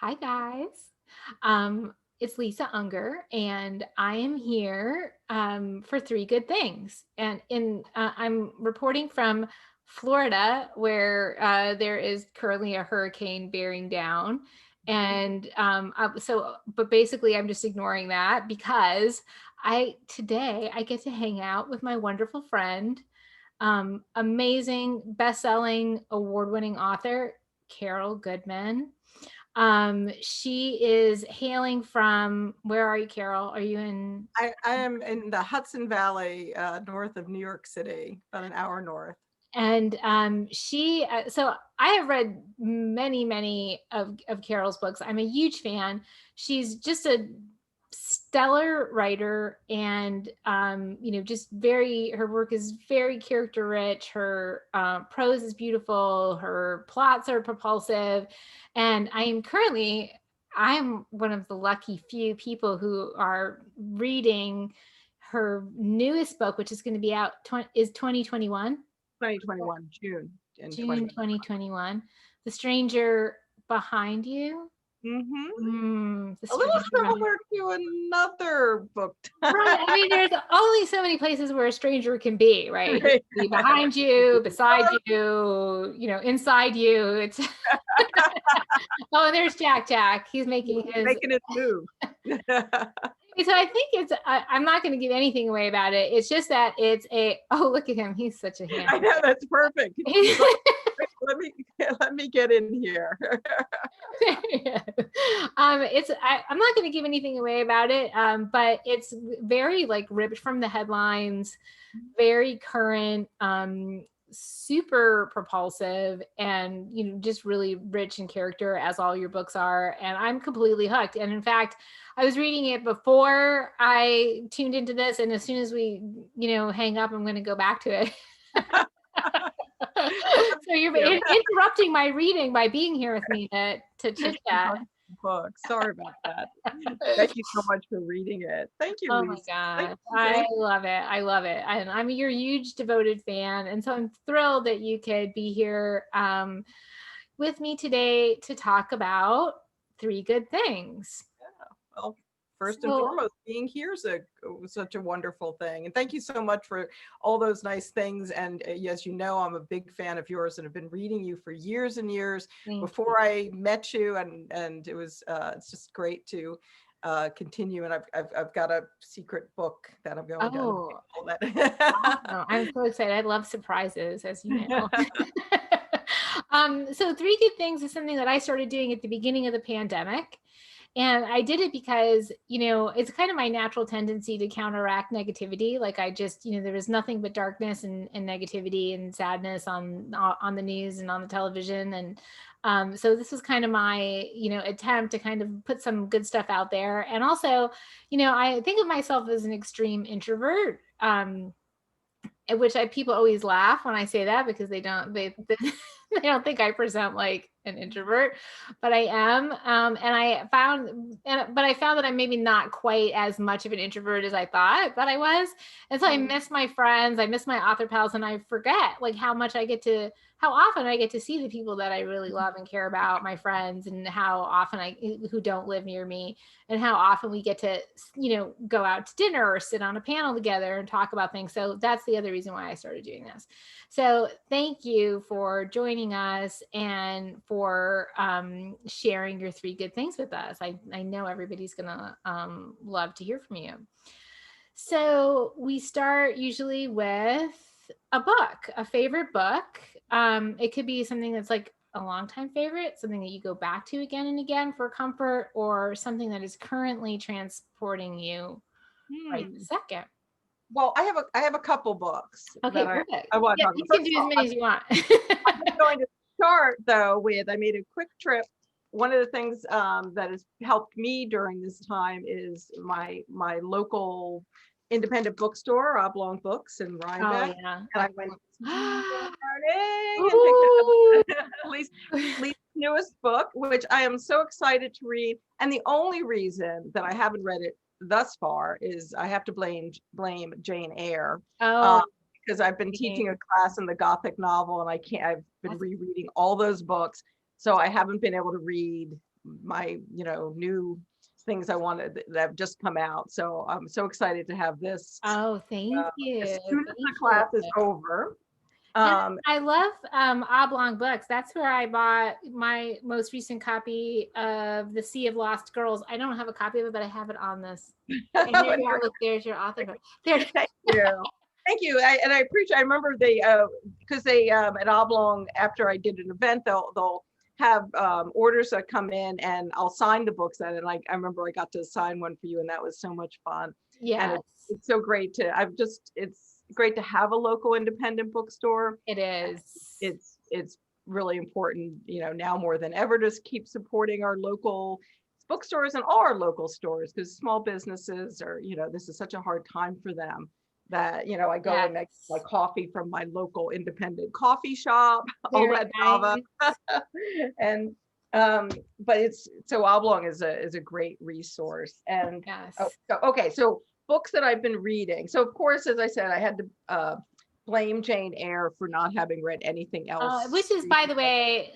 Hi guys. It's Lisa Unger, and I am here for three good things. And I'm reporting from Florida, where there is currently a hurricane bearing down. And but basically, I'm just ignoring that because today I get to hang out with my wonderful friend, amazing best-selling, award-winning author Carol Goodman. She is hailing from, where are you, Carol? Are you in? I am in the Hudson Valley, north of New York City, about an hour north. And so I have read many of Carol's books. I'm a huge fan. She's just a stellar writer, and just her work is very character rich. Her prose is beautiful. Her plots are propulsive, and I'm one of the lucky few people who are reading her newest book, which is going to be out is 2021. 2021, June in June 2021. 2021. The Stranger Behind You. Mm-hmm. The A little Stranger Behind. similar to another book. Right. I mean, there's only so many places where a stranger can be, right? He can be behind you, beside you, inside you. It's oh, and there's Jack. He's making his move. So I think I'm not going to give anything away about it. It's just that oh, look at him. He's such a I handsome. know, that's perfect. Let me get in here. I'm not going to give anything away about it, but it's very like ripped from the headlines, very current, super propulsive, and just really rich in character, as all your books are. And I'm completely hooked. And in fact, I was reading it before I tuned into this, and as soon as we hang up, I'm going to go back to it. So you're interrupting my reading by being here with me to chit chat. Book. Sorry about that. Thank you so much for reading it. Thank you, Oh Lisa. my God. I love it. And I'm your huge devoted fan. And so I'm thrilled that you could be here with me today to talk about three good things. Yeah. Well, first and foremost, being here is such a wonderful thing. And thank you so much for all those nice things. And yes, I'm a big fan of yours and have been reading you for years and years before I met you. And it was, it's just great to continue. And I've got a secret book that I'm going to all that. Awesome. I'm so excited. I love surprises, as you know. So three good things is something that I started doing at the beginning of the pandemic. And I did it because, it's kind of my natural tendency to counteract negativity. Like I just, there was nothing but darkness and negativity and sadness on the news and on the television. And so this was kind of my, attempt to kind of put some good stuff out there. And also, I think of myself as an extreme introvert. Which people always laugh when I say that, because they don't think I present like an introvert, but I am. But I found that I'm maybe not quite as much of an introvert as I thought that I was. And so I miss my friends, I miss my author pals, and I forget like how often I get to see the people that I really love and care about, my friends, and how often who don't live near me, and how often we get to, go out to dinner or sit on a panel together and talk about things. So that's the other reason why I started doing this. So thank you for joining us and for sharing your three good things with us. I know everybody's gonna love to hear from you. So we start usually with a book, a favorite book. It could be something that's like a longtime favorite, something that you go back to again and again for comfort, or something that is currently transporting you right this second. Well, I have a couple books. Okay, that I want to talk about. You can do as many as you want. I'm going to start though with, I made a quick trip. One of the things that has helped me during this time is my local independent bookstore, Oblong Books in Rhinebeck. Oh yeah. And I went and picked up Lee's newest book, which I am so excited to read. And the only reason that I haven't read it thus far is I have to blame Jane Eyre. Because I've been teaching a class in the Gothic novel, and I've been rereading all those books. So I haven't been able to read my, new things I wanted that have just come out. So I'm so excited to have this Oh, thank you. as soon as the Thank class is you. over. And I love Oblong Books. That's where I bought my most recent copy of The Sea of Lost Girls. I don't have a copy of it, but I have it on this. And there you are. Look, there's your author book. There. Thank you. Thank you. I appreciate. I remember they because they at Oblong, after I did an event, they'll have orders that come in, and I'll sign the books. And I remember I got to sign one for you, and that was so much fun. Yes. And it's so great to. It's great to have a local independent bookstore. It is. It's really important, now more than ever, to keep supporting our local bookstores and all our local stores, because small businesses are, this is such a hard time for them. That I go and make my coffee from my local independent coffee shop, all that java. And but so Oblong is a great resource. And so books that I've been reading. So of course, as I said, I had to blame Jane Eyre for not having read anything else. Which is, by the way,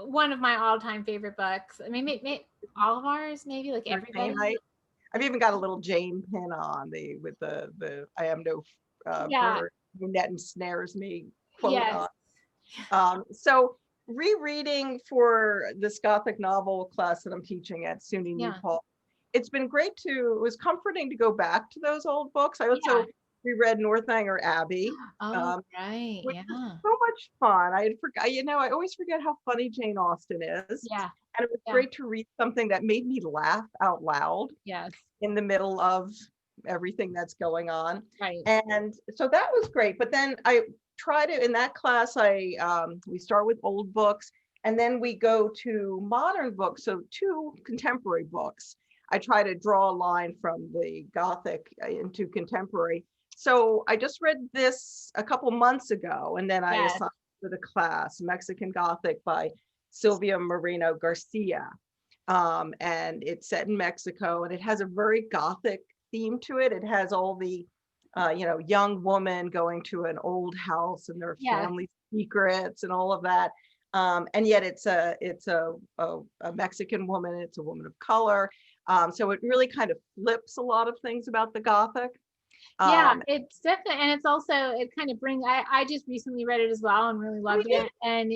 one of my all-time favorite books. I mean, maybe all of ours, maybe like everybody. I've even got a little Jane pin on with the I am no bird who net and snares me quote on. So rereading for this Gothic novel class that I'm teaching at SUNY New Paltz, it's been great it was comforting to go back to those old books. I also reread Northanger Abbey. Right. Which was so much fun. I had forgot, I always forget how funny Jane Austen is. Yeah. And it was great to read something that made me laugh out loud. Yes. In the middle of everything that's going on. Right. And so that was great. But then I try to, in that class, we start with old books, and then we go to modern books. So 2 contemporary books. I try to draw a line from the Gothic into contemporary. So I just read this a couple months ago, and then I assigned for the class, Mexican Gothic by Silvia Moreno Garcia. And it's set in Mexico, and it has a very Gothic theme to it. It has all the, young woman going to an old house and their family secrets and all of that. And yet it's a Mexican woman. It's a woman of color. So it really kind of flips a lot of things about the Gothic. It's definitely, and it's also, it kind of brings, I just recently read it as well and really loved it. And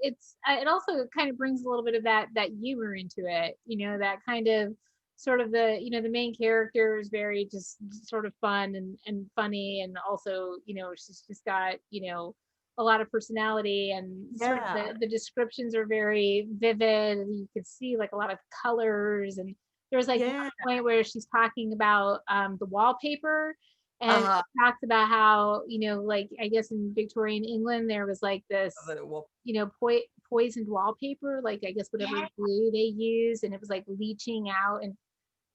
it also kind of brings a little bit of that humor into it, that kind of sort of the main character is very just sort of fun and funny. And also, she's just got, a lot of personality, and sort of the descriptions are very vivid, and you could see like a lot of colors. And there's like one point where she's talking about the wallpaper, and talks about how, like, I guess in Victorian England, there was like this, poisoned wallpaper, like I guess whatever glue they use, and it was like leaching out, and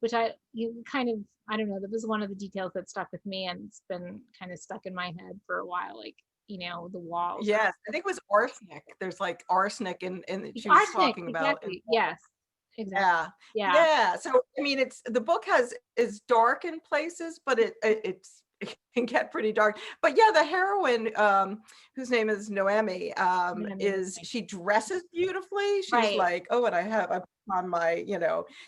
which I don't know, that was one of the details that stuck with me, and it's been kind of stuck in my head for a while, like, the walls. Yes, I think it was arsenic. There's like arsenic in she was talking about. Exactly. Yes. Exactly. Yeah. So I mean, the book is dark in places, but it can get pretty dark. But the heroine, whose name is Noemi, she dresses beautifully. She's like, oh, and I put on my,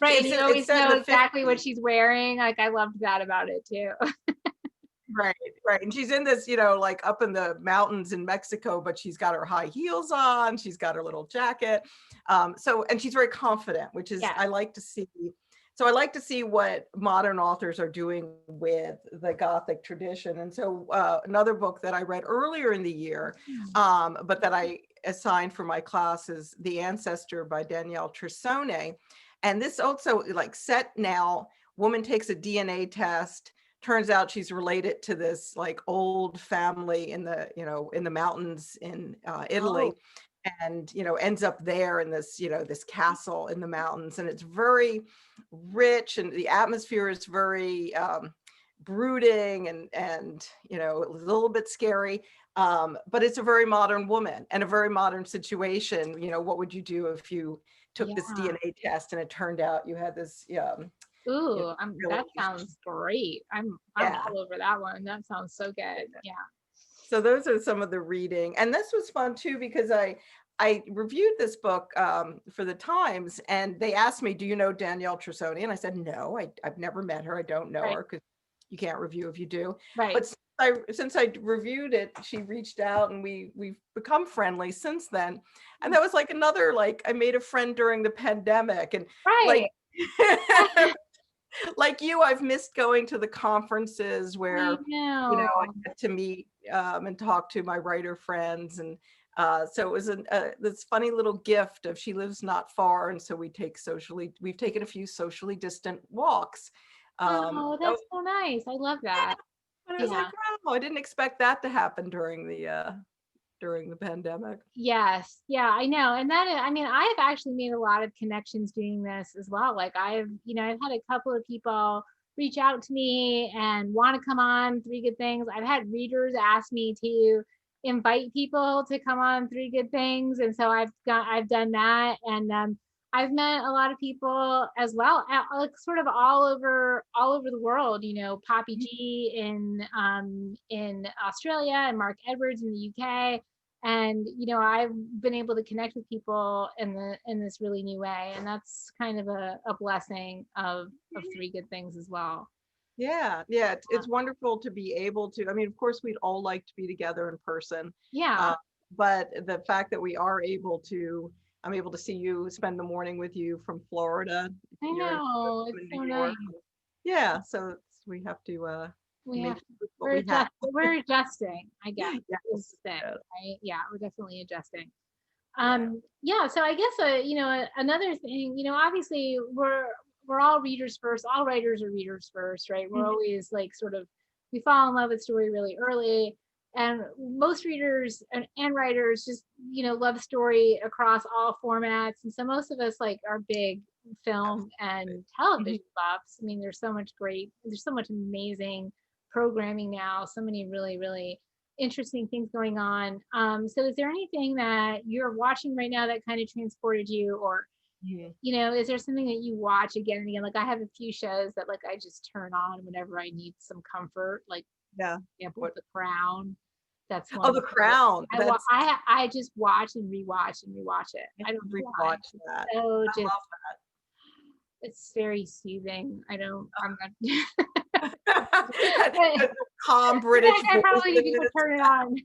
Right. You always know exactly what she's wearing. Like, I loved that about it too. Right. And she's in this, like up in the mountains in Mexico, but she's got her high heels on, she's got her little jacket. And she's very confident, which is, I like to see. So I like to see what modern authors are doing with the Gothic tradition. And so another book that I read earlier in the year, but that I assigned for my class, is The Ancestor by Danielle Trussoni. And this also, like, set now, woman takes a DNA test, turns out she's related to this like old family in the mountains in Italy. And ends up there in this this castle in the mountains, and it's very rich, and the atmosphere is very brooding and a little bit scary, but it's a very modern woman and a very modern situation. What would you do if you took this DNA test and it turned out you had this Ooh, that sounds great. I'm all over that one. That sounds so good. Yeah. So those are some of the reading, and this was fun too, because I reviewed this book for the Times, and they asked me, "Do you know Danielle Trussoni?" And I said, "No, I've never met her. I don't know Right. her, because you can't review if you do." Right. But since I reviewed it, she reached out, and we've become friendly since then. And that was like another, like, I made a friend during the pandemic, and like Right. like you, I've missed going to the conferences I where, know. I get to meet and talk to my writer friends. And so it was this funny little gift of, she lives not far. And so we've taken a few socially distant walks. Oh, So, that's so nice. I love that. and I was like, Yeah. wow, I didn't expect that to happen during the pandemic. Yes. Yeah, I know. And that, I mean, I've actually made a lot of connections doing this as well. Like I've had a couple of people reach out to me and want to come on Three Good Things. I've had readers ask me to invite people to come on Three Good Things. And so I've done that. And I've met a lot of people as well, like sort of all over the world, Poppy G in Australia and Mark Edwards in the UK. And I've been able to connect with people in this really new way, and that's kind of a blessing of Three Good Things as well. Yeah, it's wonderful to be able to. I mean, of course, we'd all like to be together in person, Yeah, but the fact that I'm able to see you, spend the morning with you from Florida. I You're know, it's in so New nice. York. Yeah, so we have to we make have what we have. we're adjusting, I guess, is Yes, the thing, yes, right? Yeah, we're definitely adjusting. yeah. Yeah, so I guess another thing, obviously we're all readers first. All writers are readers first, right? We're Mhm. always like sort of, we fall in love with story really early, and most readers and writers just love story across all formats. And so most of us like are big film and Mhm. television buffs. I mean, there's so much amazing programming now, so many really, really interesting things going on. So is there anything that you're watching right now that kind of transported you, or Mhm. is there something that you watch again and again? Like I have a few shows that like I just turn on whenever I need some comfort, like Yeah. for example, What? The Crown. That's Oh, one The that Crown. That's I just watch and rewatch and rewatch it. I I don't know why. rewatch that. So I just, love it's very soothing. I'm not that. Calm British I probably need to go voices. turn it on.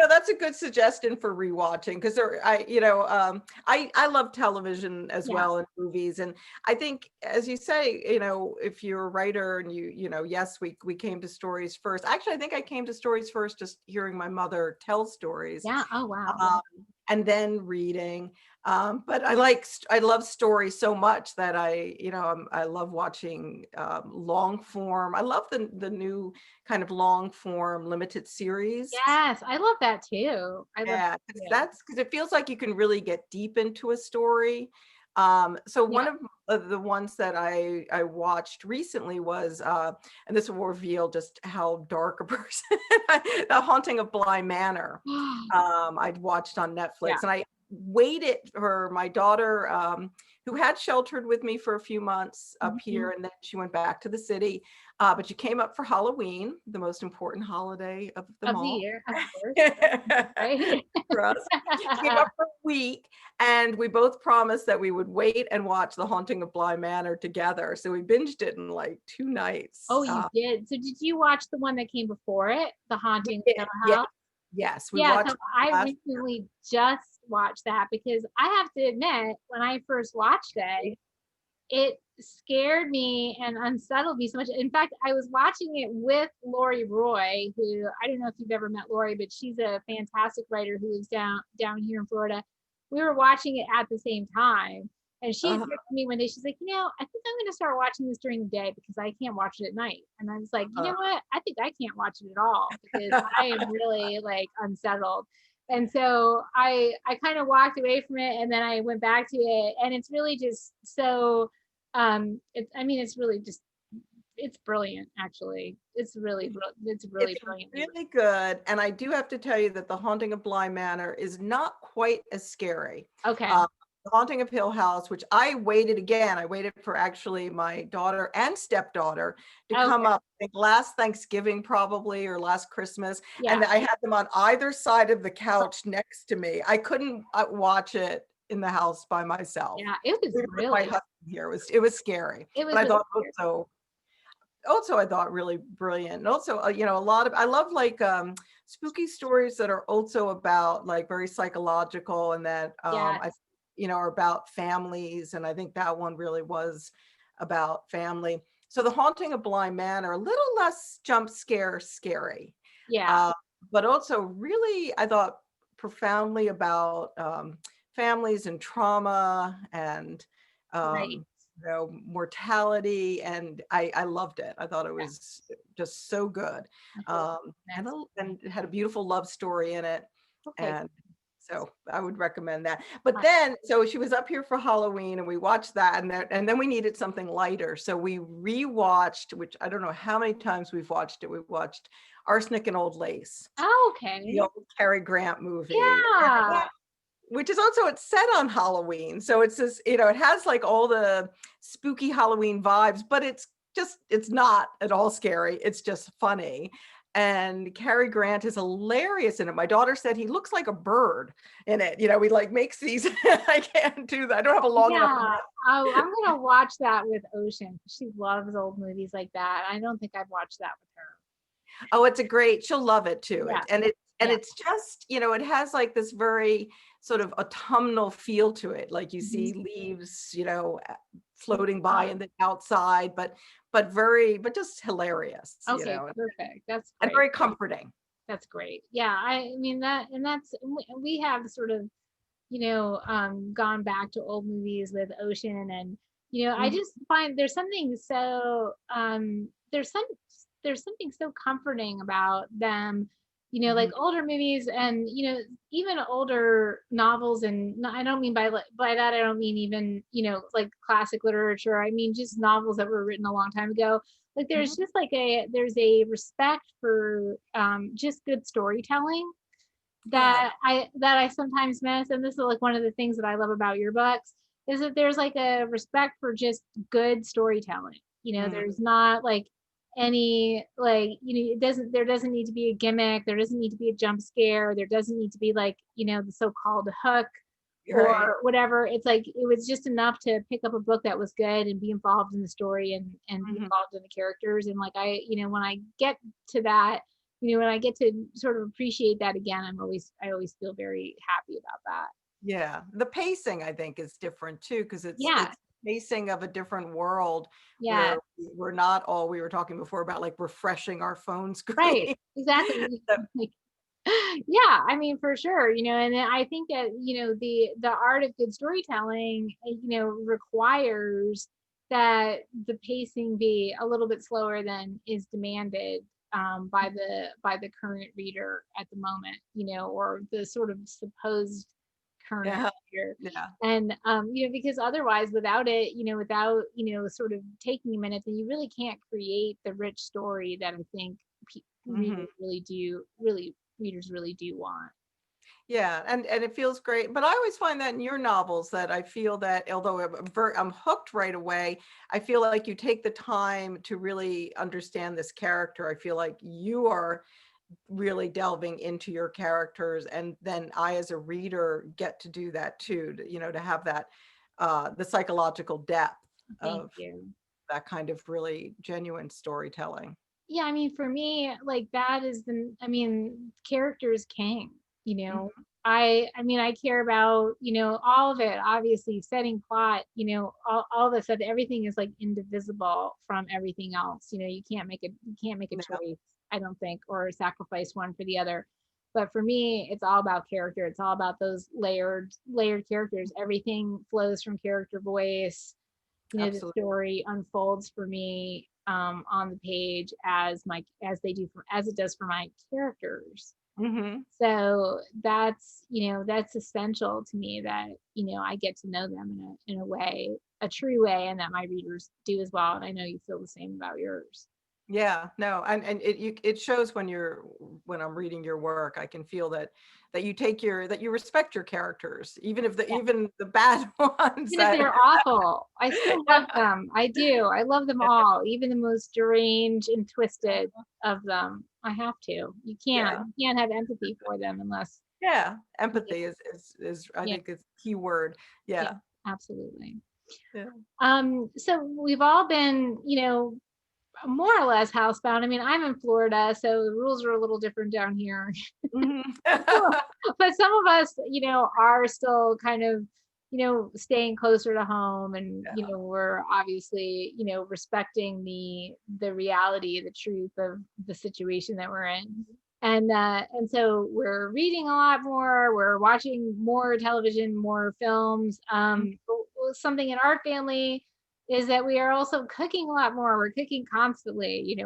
That's a good suggestion for rewatching, because I love television as Yeah. well, and movies. And I think, as you say, if you're a writer and yes, we came to stories first. Actually, I think I came to stories first just hearing my mother tell stories, Yeah. Oh wow. um, and then reading. But I love stories so much that I love watching long form. I love the new kind of long form limited series. Yes, I love that too. I love Yeah, that too. that's because it feels like you can really get deep into a story. So one Yeah. of the ones that I watched recently was, and this will reveal just how dark a person, The Haunting of Bly Manor. I'd watched on Yeah. Netflix, and I waited for my daughter, who had sheltered with me for a few months up Mhm. here, and then she went back to the city. But she came up for Halloween, the most important holiday of them Of the all. year, of course. Right? For us. She came up for a week, and we both promised that we would wait and watch The Haunting of Bly Manor together. So we binged it in like 2 nights. Oh, you did. So did you watch the one that came before it, The We Haunting of did. Hill Yeah. House? Yes, we Yeah, watched so it I last recently just watched that because I have to admit, when I first watched year. it scared me and unsettled me so much. In fact, I was watching it with Lori Roy, who, I don't know if you've ever met Lori, but she's a fantastic writer who lives down here in Florida. We were watching it at the same time. And she had Uh-huh. said to me one day, she's like, I think I'm going to start watching this during the day because I can't watch it at night. And I was like, you know Uh-huh. what? I think I can't watch it at all because I am really like unsettled. And so I kind of walked away from it, and then I went back to it, and it's really just so it's really just, it's brilliant, actually. It's really It's brilliantly really good. And I do have to tell you that The Haunting of Bly Manor is not quite as scary. written. Okay. Uh, The Haunting of Hill House, which I waited for actually my daughter and stepdaughter to come Okay. up, I think last Thanksgiving probably, or last Christmas. Yeah. And I had them on either side of the couch next to me. I couldn't watch it in the house by myself. Yeah. It was Even with my really, husband here, it was scary. it was But I really thought scary. also I thought really brilliant. And also, a lot of, I love like spooky stories that are also about like very psychological, and that Yes. are about families. And I think that one really was about family. So The Haunting of Bly Manor, a little less jump scary, Yeah. uh, but also really, I thought, profoundly about families and trauma, and Right. mortality. And I loved it. I thought it Yeah. was just so good. Okay. And, That's and it had a beautiful love story in it. okay. And so I would recommend that. But Uh, then, so she was up here for Halloween, and we watched that, and then we needed something lighter. So we rewatched, which I don't know how many times we've watched it. We watched Arsenic and Old Lace, Oh, the okay. old Cary Grant movie. Yeah. Which is also, it's set on Halloween. So it's this, it has like all the spooky Halloween vibes, but it's not at all scary. It's just funny. And Cary Grant is hilarious in it. My daughter said he looks like a bird in it. He like makes these, I can't do that. I don't have a long enough Yeah. neck. Oh, I'm gonna watch that with Ocean. She loves old movies like that. I don't think I've watched that with her. Oh, she'll love it too. Yeah. And Yeah. it's just, it has like this very sort of autumnal feel to it. Like you Mhm. see leaves, floating by in the outside, but just hilarious, Okay, perfect. That's and great. very comforting. That's great. Yeah, I mean that, and that's we have sort of, gone back to old movies with Ocean, and I Mhm. just find there's something so there's something so comforting about them, like Mhm. older movies, and even older novels. And I don't mean by that, I don't mean even like classic literature. I mean just novels that were written a long time ago. Like there's Mhm. just like there's a respect for just good storytelling Yeah. that I sometimes miss. And this is like one of the things that I love about your books, is that there's like a respect for just good storytelling. Mhm. There's not like any, like, there doesn't need to be a gimmick, there doesn't need to be a jump scare, there doesn't need to be like, the so-called hook You're right. or whatever. It's like it was just enough to pick up a book that was good and be involved in the story, and be Mhm. involved in the characters. And like when I get to that, when I get to sort of appreciate that again, I always feel very happy about that. Yeah. The pacing, I think, is different too, because Yeah. it's pacing of a different world, Yeah. where we're not all, we were talking before about like refreshing our phone Right. screen. Exactly. So, Like, yeah, I mean, for sure, and I think that, the art of good storytelling, requires that the pacing be a little bit slower than is demanded by the current reader at the moment, or the sort of supposed current yeah. reader. Yeah. And because otherwise, without it, without, sort of taking a minute, then you really can't create the rich story that I think Mhm. readers really do want. Yeah, and it feels great. But I always find that in your novels, that I feel that although I'm hooked right away, I feel like you take the time to really understand this character. I feel like you are really delving into your characters, and then I, as a reader, get to do that too. To have that the psychological depth Thank of you. that kind of really genuine storytelling. Yeah, I mean, for me, like that is I mean, character is king, you know. Mhm. I mean, I care about, all of it, obviously, setting plot, all the stuff, everything is like indivisible from everything else. You can't make a Yeah, choice, I don't think, or sacrifice one for the other. But for me, it's all about character. It's all about those layered characters. Everything flows from character voice. The absolutely. story unfolds for me on the page as it does for my characters. Hmm. So that's essential to me, that I get to know them in a way, a true way, and that my readers do as well. And I know you feel the same about yours. Yeah, no, and it shows when I'm reading your work. I can feel that you take that you respect your characters, Yeah. even the bad ones. Even if That they're awful, I still love them. I do. I love them all, even the most deranged and twisted of them. I have to. You can't. yeah, You can't have empathy for them unless yeah. you, Empathy is I yeah, think is key word. yeah, Yeah, absolutely. yeah. So we've all been, more or less housebound. I mean, I'm in Florida, so the rules are a little different down here. Mhm. But some of us, are still kind of, staying closer to home, and we're obviously, respecting the reality, the truth of the situation that we're in. And so we're reading a lot more, we're watching more television, more films. Something in our family is that we are also cooking a lot more. We're cooking constantly.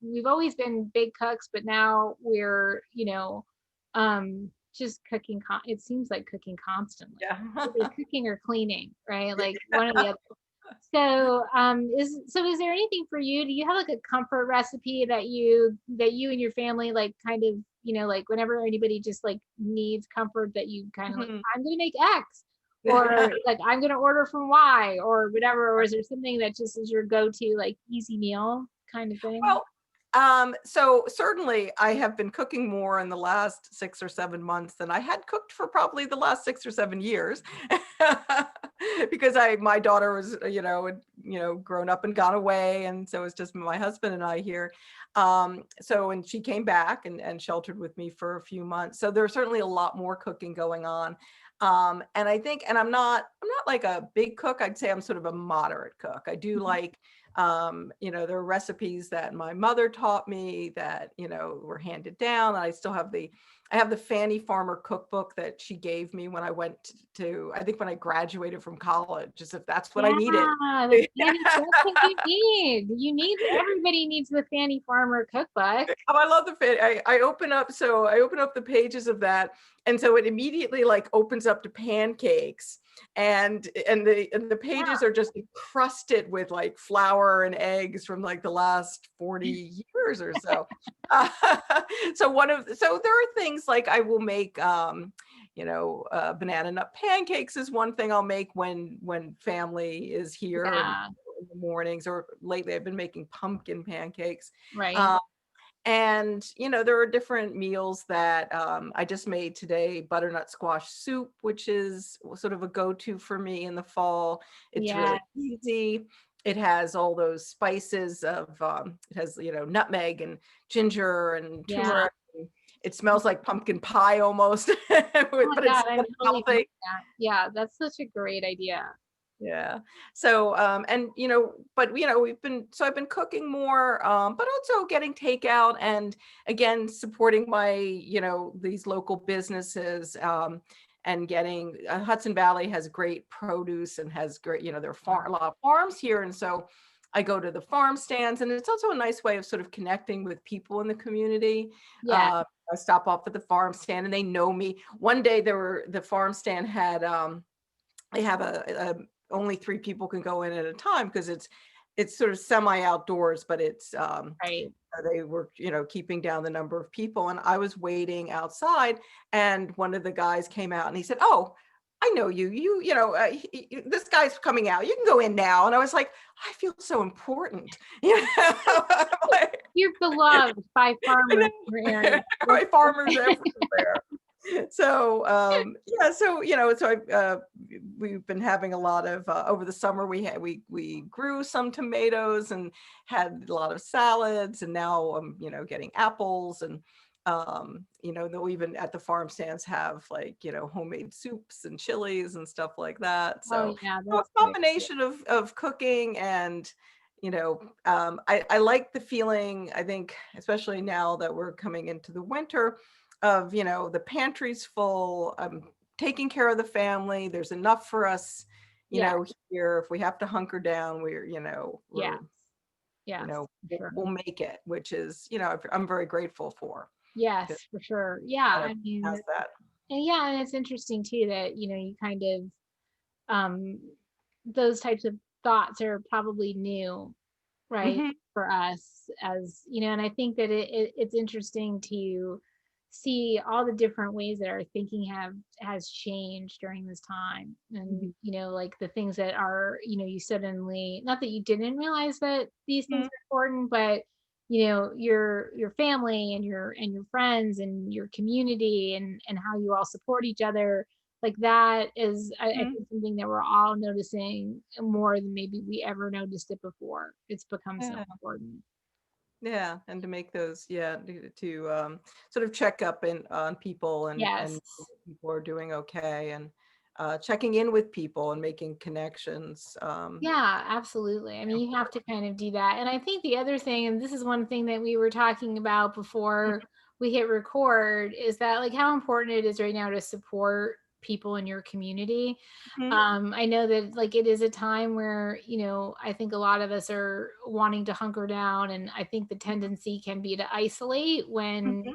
We've always been big cooks, but now we're, just cooking. It seems like cooking constantly, Yeah. either cooking or cleaning, right? Like one or the other. So is there anything for you? Do you have like a comfort recipe that you and your family like kind of, like whenever anybody just like needs comfort, that you kind of like, Mhm. I'm gonna make X, or like I'm gonna order from Y or whatever, or is there something that just is your go-to like easy meal kind of thing? Well, so certainly I have been cooking more in the last 6 or 7 months than I had cooked for probably the last 6 or 7 years. Because my daughter was, grown up and gone away. And so it's just my husband and I here. And she came back and sheltered with me for a few months. So there's certainly a lot more cooking going on. And I think, and I'm not like a big cook. I'd say I'm sort of a moderate cook. I do Mhm. like, there are recipes that my mother taught me that, were handed down. I have the Fanny Farmer cookbook that she gave me when I went I think when I graduated from college, as if that's what I needed. Yeah, the Fanny, that's what you need. Everybody needs the Fanny Farmer cookbook. Oh, I love the fit. I open up the pages of that, and so it immediately like opens up to pancakes, and the pages are just encrusted with like flour and eggs from like the last 40 years or so. Uh, so there are things like I will make banana nut pancakes is one thing I'll make when family is here and Yeah, in the mornings, or lately I've been making pumpkin pancakes. right. Um, and there are different meals that I just made today. Butternut squash soup, which is sort of a go-to for me in the fall. It's Yeah, really easy. It has all those spices it has nutmeg and ginger and yeah. turmeric. It smells like pumpkin pie almost, Oh my but it's God, I'm still totally doing healthy. that. Yeah, that's such a great idea. Yeah. So, I've been cooking more, but also getting takeout and again, supporting these local businesses, and getting, Hudson Valley has great produce and has great, there are Yeah. a lot of farms here. And so I go to the farm stands, and it's also a nice way of sort of connecting with people in the community. Yeah. I stop off at the farm stand and they know me. One day the farm stand had, they have only 3 people can go in at a time because it's sort of semi outdoors, but it's Right. they were keeping down the number of people, and I was waiting outside, and one of the guys came out and he said, "Oh, I know you. This guy's coming out. You can go in now." And I was like, I feel so important. I'm like, You're beloved by I farmers in your know, area. my farmers everywhere. So yeah, we've been having a lot of over the summer. We grew some tomatoes and had a lot of salads, and now I'm getting apples, and they'll even at the farm stands have like homemade soups and chilies and stuff like that. Oh So yeah, a that's great. combination of cooking and I like the feeling, I think, especially now that we're coming into the winter, of the pantry's full. I'm taking care of the family. There's enough for us, Yeah. here. If we have to hunker down, Yes. Yes, for sure. we'll make it, which is I'm very grateful for. To Yes, for sure. Yeah, kind of I mean, has that. and yeah, and it's interesting too that, you kind of, those types of thoughts are probably new right, Mhm. for us, as you know. And I think that it's interesting to see all the different ways that our thinking has changed during this time. And Mhm. like the things that are, you suddenly, not that you didn't realize that these things Mhm. are important, but your family and your friends and your community, and how you all support each other, like that is, I Mhm. think, something that we're all noticing more than maybe we ever noticed it before. It's become so Yeah. important. Yeah, and to make those, yeah, to sort of check up on people, and Yes. people are doing okay, and checking in with people and making connections. Yeah, absolutely. I mean, you have to kind of do that. And I think the other thing, and this is one thing that we were talking about before we hit record, is that like how important it is right now to support people in your community. Mhm. I know that like it is a time where, I think a lot of us are wanting to hunker down, and I think the tendency can be to isolate when, Mhm.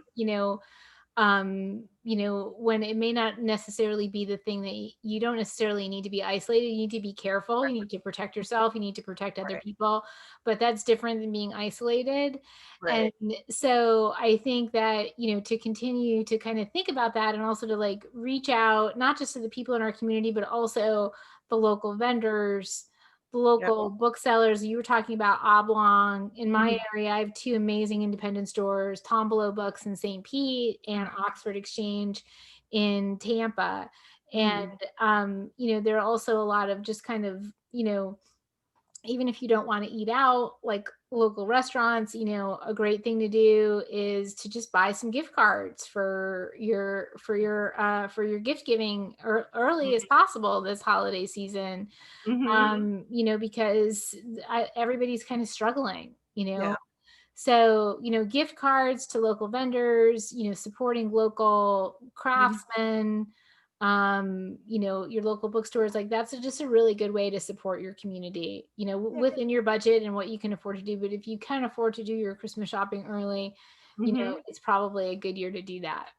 when it may not necessarily be the thing that you don't necessarily need to be isolated. You need to be careful. You need to protect yourself. You need to protect other Right, people, but that's different than being isolated. And right. so I think that, to continue to kind of think about that, and also to like reach out, not just to the people in our community, but also the local vendors, the Yep. local booksellers. You were talking about Oblong. In my Mhm. area, I have two amazing independent stores, Tombolo Books in St. Pete and Oxford Exchange in Tampa. And, Mhm. there are also a lot of just kind of, even if you don't want to eat out, like local restaurants, a great thing to do is to just buy some gift cards for your gift giving, early as possible this holiday season. Mhm. Because everybody's kind of struggling, Yeah. so, gift cards to local vendors, supporting local Mhm. craftsmen, your local bookstores, like that's just a really good way to support your community, Yeah. within your budget and what you can afford to do. But if you can afford to do your Christmas shopping early, Mhm. it's probably a good year to do that.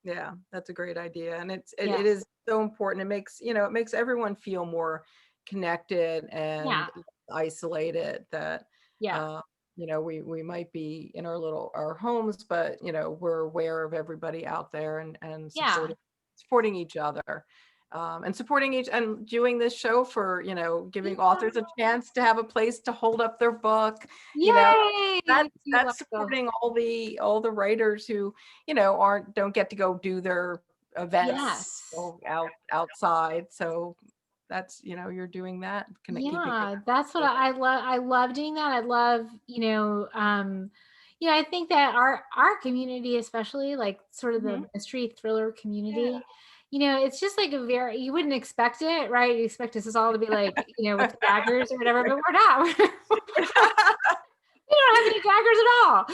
Yeah, that's a great idea, and it Yes. is so important. It makes everyone feel more connected Yeah. and isolated. That Yeah. uh, we might be in our homes, but we're aware of everybody out there, and Yeah. supporting each other. And supporting each and doing this show for giving Yeah. authors a chance to have a place to hold up their book. you know Yay. that's You that's like, supporting all the writers who don't get to go do their events yes. outside. So that's, you're doing that, keeping it Yeah, that's what I love. I love doing that. I love, I think that our community, especially like sort of the Mhm. mystery thriller Yeah. community, it's just like you wouldn't expect it, right? You expect us all to be like, with daggers or whatever, but we're not. We don't have any daggers at all.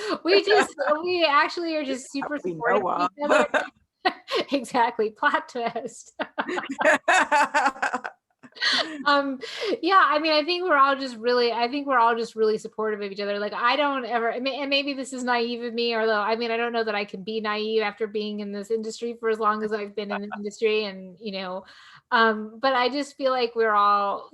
We actually are just That super we supportive know of of. each other. Exactly. Plot twist. um yeah, I mean, I think we're all just really supportive of each other. Like I don't ever, and maybe this is naive of me, although I mean, I don't know that I can be naive after being in this industry for as long as I've been in the industry. And but I just feel like we all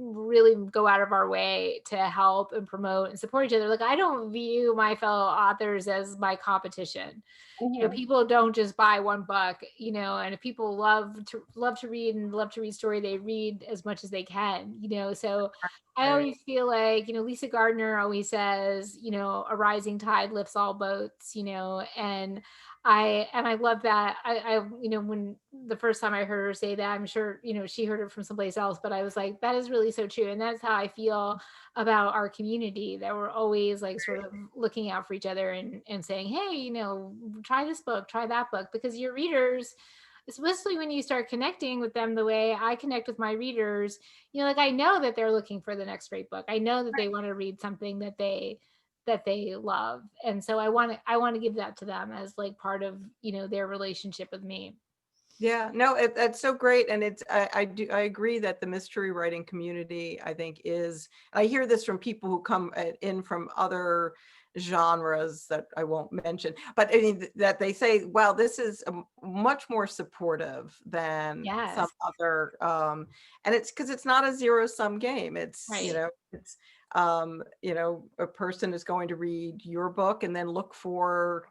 really go out of our way to help and promote and support each other. Like I don't view my fellow authors as my competition. Mhm. People don't just buy one book, and if people love to read and love to read story, they read as much as they can, so I Right. always feel like, Lisa Gardner always says, a rising tide lifts all boats, and I love that. When the first time I heard her say that, I'm sure, she heard it from someplace else, but I was like, that is really so true. And that's how I feel about our community, that we're always like sort of looking out for each other, and saying, hey, try this book, try that book, because your readers, especially when you start connecting with them the way I connect with my readers, like I know that they're looking for the next great book. I know that they want to read something that they love. And so I want to give that to them as like part of, their relationship with me. Yeah, no, that's so great. And I agree that the mystery writing community, I think, I hear this from people who come in from other genres that I won't mention, but I mean that they say, wow, this is much more supportive than some Yes. other, and it's because it's not a zero-sum game. It's, Right. it's, a person is going to read your book and then look for,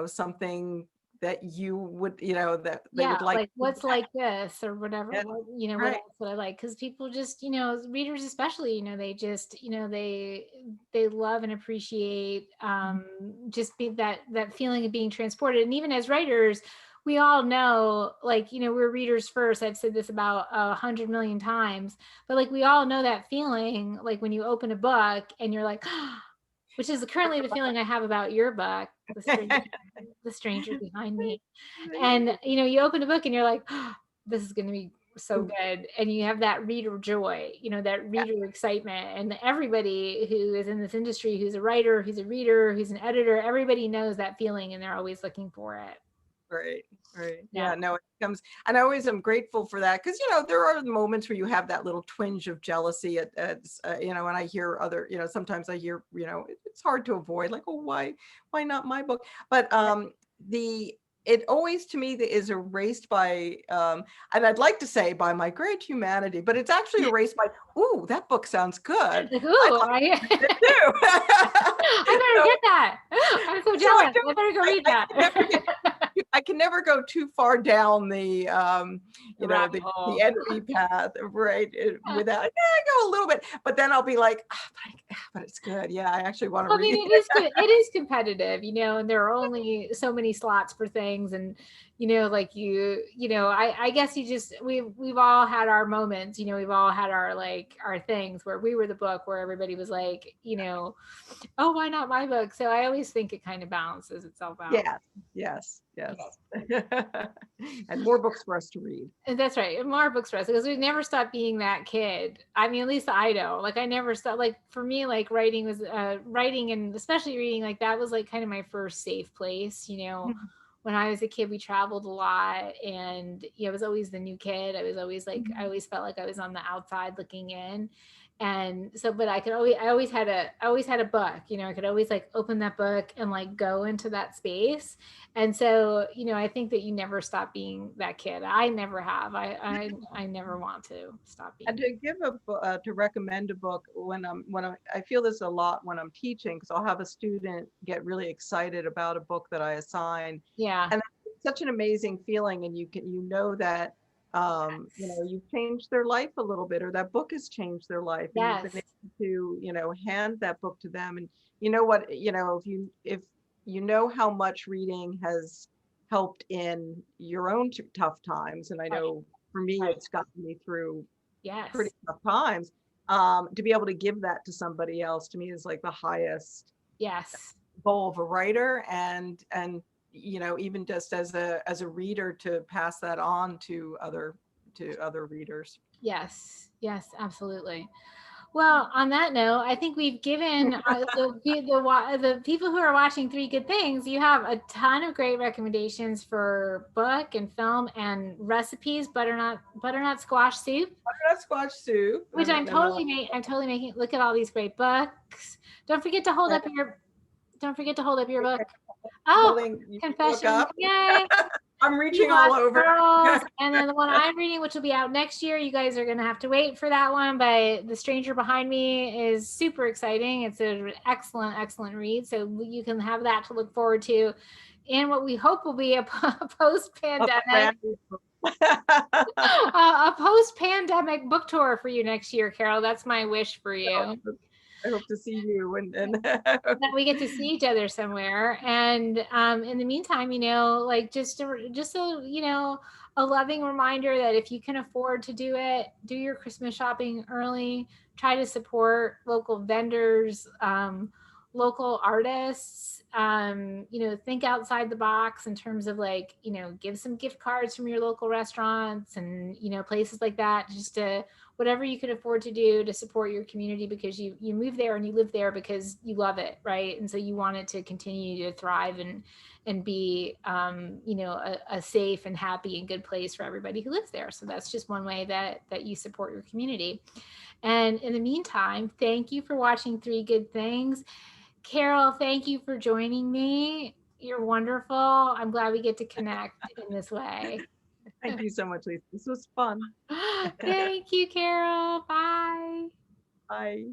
something that you would, that they Yeah, would like. like what's like this or whatever, Yeah, what, what right. else would I like? Because people just, readers especially, they just, they love and appreciate just be that feeling of being transported. And even as writers, we all know, like, we're readers first. I've said this about 100 million times, but like we all know that feeling, like when you open a book and you're like, which is currently the feeling I have about your book, the stranger behind me. And you open a book and you're like, oh, this is going to be so good, and you have that reader joy, that reader excitement. And everybody who is in this industry, who's a writer, who's a reader, who's an editor, everybody knows that feeling, and they're always looking for it. Right, right. Yeah. Yeah, no, it comes, and I always am grateful for that, because there are moments where you have that little twinge of jealousy at and I hear other, sometimes I hear, it's hard to avoid, like, oh, why not my book? But the it always, to me, is erased by, and I'd like to say by my great humanity, but it's actually erased by, ooh, that book sounds good. Like, ooh, I I better get that. I'm so jealous. I better go read that. I can never go too far down the hole. the enemy path, right? Without, I go a little bit, but then I'll be like, but it's good. Yeah, I actually want to I read mean, it is competitive, and there are only so many slots for things. And, like I guess we've all had our moments, we've all had our things where we were the book where everybody was like, oh, why not my book? So I always think it kind of balances itself out. Yes. And more books for us to read. And that's right. And more books for us, because we never stopped being that kid. I mean, at least I know, like, I never stopped. Like, for me, like, writing was writing, and especially reading, like, that was like kind of my first safe place. When I was a kid, we traveled a lot, and I was always the new kid. I was always like, I always felt like I was on the outside looking in. And so, but I always had a book, I could always like open that book and like go into that space. And so, I think that you never stop being that kid. I never have. I never want to stop being. And to to recommend a book I feel this a lot when I'm teaching, because I'll have a student get really excited about a book that I assign. Yeah. And it's such an amazing feeling, and that you've changed their life a little bit, or that book has changed their life, and you've been able to hand that book to them. And if you know how much reading has helped in your own tough times, and I know for me it's gotten me through pretty tough times, to be able to give that to somebody else, to me, is like the highest goal of a writer. And even just as a reader, to pass that on to other readers. Yes, absolutely. Well, on that note, I think we've given the people who are watching Three Good Things, you have a ton of great recommendations for book and film and recipes. Butternut squash soup. Butternut squash soup. Which I'm totally making. Look at all these great books. Don't forget to hold up your book. Oh, confession. Yay. I'm reaching all over. Girls. And then the one I'm reading, which will be out next year, you guys are going to have to wait for that one, but The Stranger Behind Me is super exciting. It's an excellent read. So you can have that to look forward to, and what we hope will be a post-pandemic a post-pandemic book tour for you next year, Carol. That's my wish for you. I hope to see you and that we get to see each other somewhere. And in the meantime, just a loving reminder that if you can afford to do it, do your Christmas shopping early. Try to support local vendors, local artists. Think outside the box in terms of give some gift cards from your local restaurants and places like that, just to whatever you can afford to do to support your community, because you move there and you live there because you love it, right? And so you want it to continue to thrive and be a safe and happy and good place for everybody who lives there. So that's just one way that you support your community. And in the meantime, thank you for watching Three Good Things. Carol, thank you for joining me. You're wonderful. I'm glad we get to connect in this way. Thank you so much, Lisa. This was fun. Thank you, Carol. Bye. Bye.